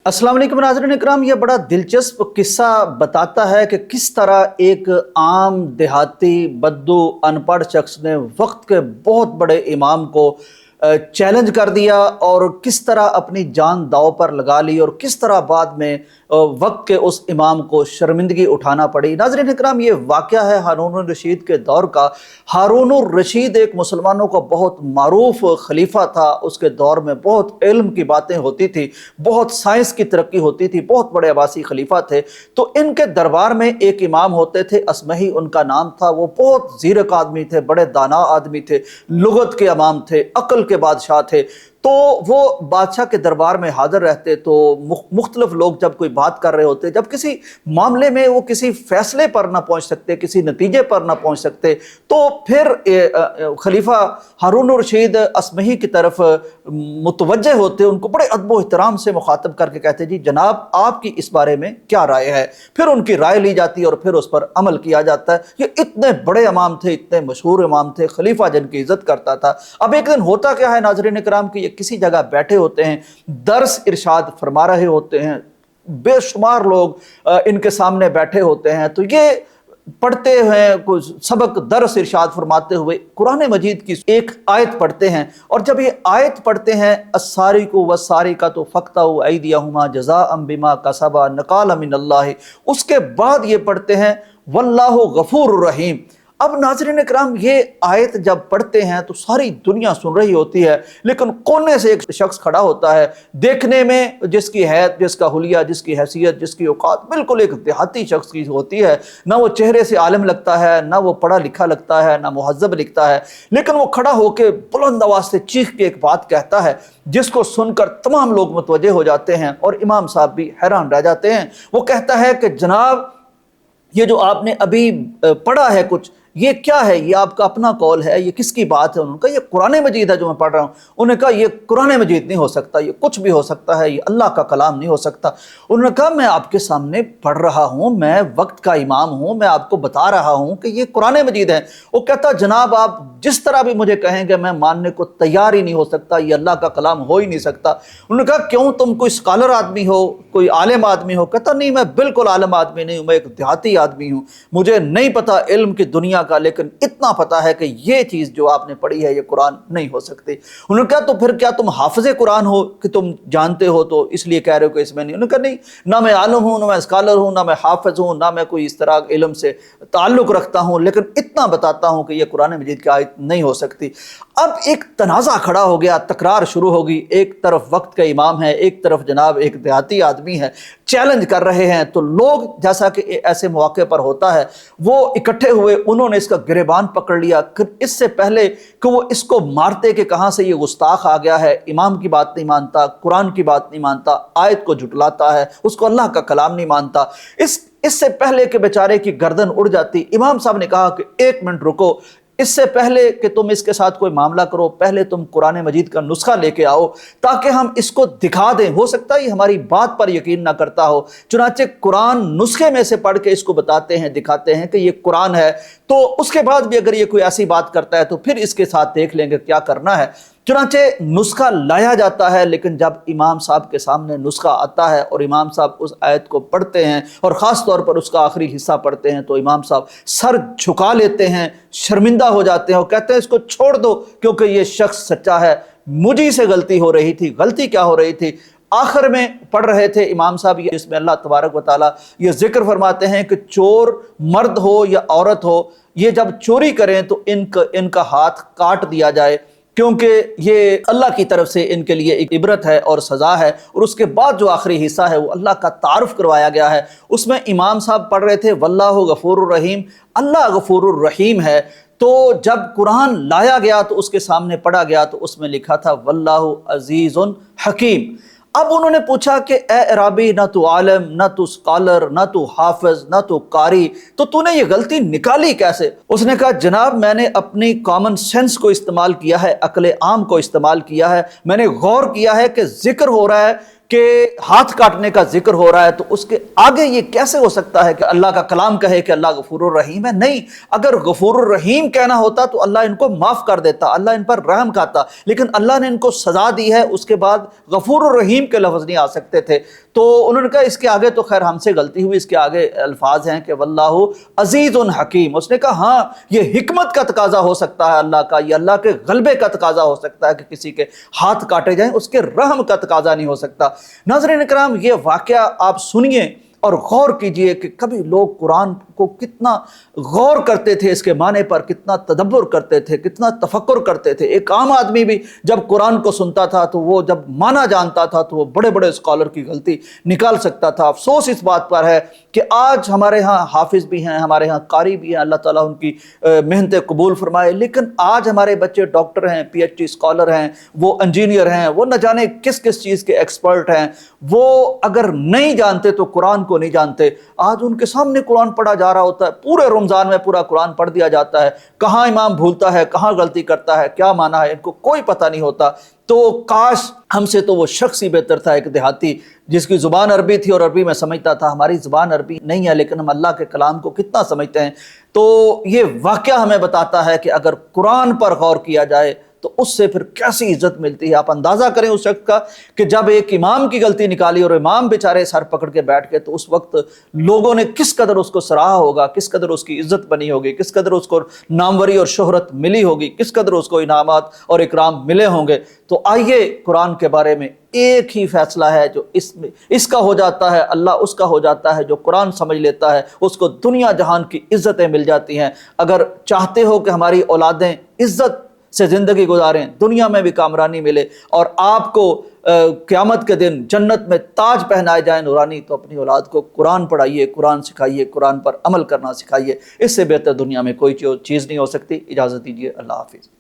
अस्सलाम वालेकुम नाज़रीन इकराम। ये बड़ा दिलचस्प किस्सा बताता है कि किस तरह एक आम देहाती बद्दू अनपढ़ शख्स ने वक्त के बहुत बड़े इमाम को चैलेंज कर दिया और किस तरह अपनी जान दांव पर लगा ली और किस तरह बाद में वक्त के उस इमाम को शर्मिंदगी उठाना पड़ी। नाज़रीन इकराम, ये वाक़या है हारून रशीद के दौर का। हारून रशीद एक मुसलमानों का बहुत मारूफ खलीफा था। उसके दौर में बहुत इल्म की बातें होती थी, बहुत साइंस की तरक्की होती थी, बहुत बड़े अब्बासी खलीफा थे। तो इनके दरबार में एक इमाम होते थे, असमही उनका नाम था। वो बहुत ज़ीरक आदमी थे, बड़े दाना आदमी थे, लुगत के इमाम थे, अक्ल के बादशाह थे। तो वो बादशाह के दरबार में हाजिर रहते। तो मुख्तलिफ लोग जब कोई बात कर रहे होते, जब किसी मामले में वो किसी फैसले पर ना पहुंच सकते, किसी नतीजे पर ना पहुंच सकते, तो फिर खलीफा हारून रशीद असमही की तरफ मुतवज्जे होते, उनको बड़े अदब व एहतराम से मुखातब करके कहते, जी जनाब आपकी इस बारे में क्या राय है। फिर उनकी राय ली जाती और फिर उस पर अमल किया जाता है। ये इतने बड़े इमाम थे, इतने मशहूर इमाम थे, खलीफा जिनकी इज्जत करता था। अब एक दिन होता क्या है नाज़रीन इकराम की, किसी जगह बैठे होते हैं, दर्स इरशाद फरमा रहे होते हैं, बेशुमार लोग इनके सामने बैठे होते हैं। तो ये पढ़ते हुए कुछ सबक दर्स इरशाद फरमाते हुए कुरान मजीद की एक आयत पढ़ते हैं। और जब ये आयत पढ़ते हैं, अस्सारिकु वस्सारिकतु फक्तउ ऐदियहुमा जज़ाअम बिमा कसबा नकाल मिनल्लाह, उसके बाद ये पढ़ते हैं वल्लाहु गफूरुर रहीम। अब नाज़रीन इकराम, ये आयत जब पढ़ते हैं तो सारी दुनिया सुन रही होती है, लेकिन कोने से एक शख्स खड़ा होता है, देखने में जिसकी हैत, जिसका हुलिया, जिसकी हैसियत, जिसकी औकात बिल्कुल एक देहाती शख्स की होती है। ना वो चेहरे से आलिम लगता है, ना वो पढ़ा लिखा लगता है, ना मुहज़्ज़ब लिखता है, लेकिन वो खड़ा होकर बुलंद आवाज़ से चीख के एक बात कहता है जिसको सुनकर तमाम लोग मुतवज्जे हो जाते हैं और इमाम साहब भी हैरान रह जाते हैं। वो कहता है कि जनाब, ये जो आपने अभी पढ़ा है कुछ, ये क्या है? ये आपका अपना कौल है? ये किसकी बात है? उन्होंने कहा ये कुरान मजीद है जो मैं पढ़ रहा हूँ। उन्होंने कहा ये कुरान मजीद नहीं हो सकता, ये कुछ भी हो सकता है, ये अल्लाह का कलाम नहीं हो सकता। उन्होंने कहा मैं आपके सामने पढ़ रहा हूँ, मैं वक्त का इमाम हूँ, मैं आपको बता रहा हूँ कि ये कुरान मजीद है। वो कहता जनाब आप जिस तरह भी मुझे कहेंगे मैं मानने को तैयार ही नहीं हो सकता, ये अल्लाह का कलाम हो ही नहीं सकता। उन्होंने कहा क्यों, तुम कोई स्कॉलर आदमी हो, कोई आलिम आदमी हो? कहता नहीं, मैं बिल्कुल आलिम आदमी नहीं हूँ, मैं एक देहाती आदमी हूँ, मुझे नहीं पता इल्म की दुनिया का, लेकिन इतना पता है कि ये चीज़ जो आपने पढ़ी है ये कुरान नहीं हो सकती। उन्होंने कहा तो फिर क्या तुम हाफिज़े कुरान हो कि तुम जानते हो तो इसलिए कह रहे हो कि इसमें नहीं? उन्होंने कहा नहीं, ना मैं आलिम हूँ, ना मैं स्कॉलर हूँ, ना मैं हाफिज़ हूँ, ना मैं कोई इस तरह इल्म से ताल्लुक़ रखता हूँ, लेकिन इतना बताता हूँ कि ये कुरान मजीद की आयत नहीं हो सकती। अब एक तनाज़ा खड़ा हो गया, तकरार शुरू होगी। एक तरफ वक्त का इमाम है, एक तरफ जनाब एक देहाती आदमी है, चैलेंज कर रहे हैं। तो लोग, जैसा कि ऐसे मौके पर होता है, वो इकट्ठे हुए, उन्होंने इसका गिरेबान पकड़ लिया। इससे पहले कि वो इसको मारते कि कहाँ से ये गुस्ताख आ गया है, इमाम की बात नहीं मानता, कुरान की बात नहीं मानता, आयत को झुटलाता है, उसको अल्लाह का कलाम नहीं मानता, इससे पहले कि बेचारे की गर्दन उड़ जाती, इमाम साहब ने कहा कि एक मिनट रुको, इससे पहले कि तुम इसके साथ कोई मामला करो, पहले तुम कुरान मजीद का नुस्खा लेके आओ ताकि हम इसको दिखा दें। हो सकता है ये हमारी बात पर यकीन ना करता हो। चुनांचे कुरान नुस्खे में से पढ़ के इसको बताते हैं, दिखाते हैं कि ये कुरान है। तो उसके बाद भी अगर ये कोई ऐसी बात करता है तो फिर इसके साथ देख लेंगे क्या करना है। चुनांचे नुस्खा लाया जाता है, लेकिन जब इमाम साहब के सामने नुस्खा आता है और इमाम साहब उस आयत को पढ़ते हैं और ख़ास तौर पर उसका आखिरी हिस्सा पढ़ते हैं, तो इमाम साहब सर झुका लेते हैं, शर्मिंदा हो जाते हैं और कहते हैं इसको छोड़ दो क्योंकि ये शख्स सच्चा है, मुझी से गलती हो रही थी। गलती क्या हो रही थी? आखिर में पढ़ रहे थे इमाम साहब ये, जिसमें अल्लाह तबारक व तआला ये जिक्र फरमाते हैं कि चोर मर्द हो या औरत हो, ये जब चोरी करें तो इनका हाथ काट दिया जाए, क्योंकि ये अल्लाह की तरफ से इनके लिए एक इबरत है और सज़ा है। और उसके बाद जो आखिरी हिस्सा है वो अल्लाह का तारुफ करवाया गया है। उसमें इमाम साहब पढ़ रहे थे वल्लाहु गफूरुर रहीम, अल्लाह गफूरुर रहीम है। तो जब कुरान लाया गया तो उसके सामने पढ़ा गया तो उसमें लिखा था वल्लाहु अजीज़ुन हकीम। अब उन्होंने पूछा कि ए अराबी, ना तू आलिम, ना तू स्कॉलर, ना तू हाफिज, ना तू कारी, तो तूने ये गलती निकाली कैसे? उसने कहा जनाब मैंने अपनी कॉमन सेंस को इस्तेमाल किया है, अक्ल आम को इस्तेमाल किया है। मैंने गौर किया है कि जिक्र हो रहा है کہ ہاتھ کاٹنے کا ذکر ہو رہا ہے تو اس کے آگے یہ کیسے ہو سکتا ہے کہ اللہ کا کلام کہے کہ اللہ غفور الرحیم ہے؟ نہیں، اگر غفور الرحیم کہنا ہوتا تو اللہ ان کو معاف کر دیتا، اللہ ان پر رحم کھاتا، لیکن اللہ نے ان کو سزا دی ہے، اس کے بعد غفور الرحیم کے لفظ نہیں آ سکتے تھے۔ تو انہوں نے کہا اس کے آگے تو خیر ہم سے غلطی ہوئی، اس کے آگے الفاظ ہیں کہ واللہ عزیز حکیم۔ اس نے کہا ہاں یہ حکمت کا تقاضا ہو سکتا ہے اللہ کا، یہ اللہ کے غلبے کا تقاضا ہو سکتا ہے کہ کسی کے ہاتھ کاٹے جائیں، اس کے رحم کا تقاضا نہیں ہو سکتا۔ ناظرین کرام، یہ واقعہ آپ سنیے اور غور کیجئے کہ کبھی لوگ قرآن کو کتنا غور کرتے تھے، اس کے معنی پر کتنا تدبر کرتے تھے، کتنا تفکر کرتے تھے۔ ایک عام آدمی بھی جب قرآن کو سنتا تھا تو وہ جب معنی جانتا تھا تو وہ بڑے بڑے اسکالر کی غلطی نکال سکتا تھا۔ افسوس اس بات پر ہے کہ آج ہمارے ہاں حافظ بھی ہیں، ہمارے ہاں قاری بھی ہیں، اللہ تعالیٰ ان کی محنتیں قبول فرمائے، لیکن آج ہمارے بچے ڈاکٹر ہیں، پی ایچ ڈی اسکالر ہیں، وہ انجینئر ہیں، وہ نہ جانے کس کس چیز کے ایکسپرٹ ہیں، وہ اگر نہیں جانتے تو قرآن کو نہیں جانتے۔ آج ان کے سامنے قرآن پڑھا جا رہا ہوتا ہے، پورے رمضان میں پورا قرآن پڑھ دیا جاتا ہے، کہاں امام بھولتا ہے، کہاں غلطی کرتا ہے، کیا معنی ہے، ان کو کوئی پتہ نہیں ہوتا۔ تو کاش ہم سے تو وہ شخص ہی بہتر تھا، ایک دیہاتی جس کی زبان عربی تھی اور عربی میں سمجھتا تھا۔ ہماری زبان عربی نہیں ہے لیکن ہم اللہ کے کلام کو کتنا سمجھتے ہیں۔ تو یہ واقعہ ہمیں بتاتا ہے کہ اگر قرآن پر غور کیا جائے تو اس سے پھر کیسی عزت ملتی ہے۔ آپ اندازہ کریں اس شخص کا کہ جب ایک امام کی غلطی نکالی اور امام بیچارے سر پکڑ کے بیٹھ گئے تو اس وقت لوگوں نے کس قدر اس کو سراہا ہوگا، کس قدر اس کی عزت بنی ہوگی، کس قدر اس کو ناموری اور شہرت ملی ہوگی، کس قدر اس کو انعامات اور اکرام ملے ہوں گے۔ تو آئیے قرآن کے بارے میں ایک ہی فیصلہ ہے جو اس کا ہو جاتا ہے، اللہ اس کا ہو جاتا ہے۔ جو قرآن سمجھ لیتا ہے اس کو دنیا جہان کی عزتیں مل جاتی ہیں۔ اگر چاہتے ہو کہ ہماری اولادیں عزت سے زندگی گزاریں، دنیا میں بھی کامرانی ملے اور آپ کو قیامت کے دن جنت میں تاج پہنائے جائیں نورانی، تو اپنی اولاد کو قرآن پڑھائیے، قرآن سکھائیے، قرآن پر عمل کرنا سکھائیے۔ اس سے بہتر دنیا میں کوئی چیز نہیں ہو سکتی۔ اجازت دیجیے، اللہ حافظ۔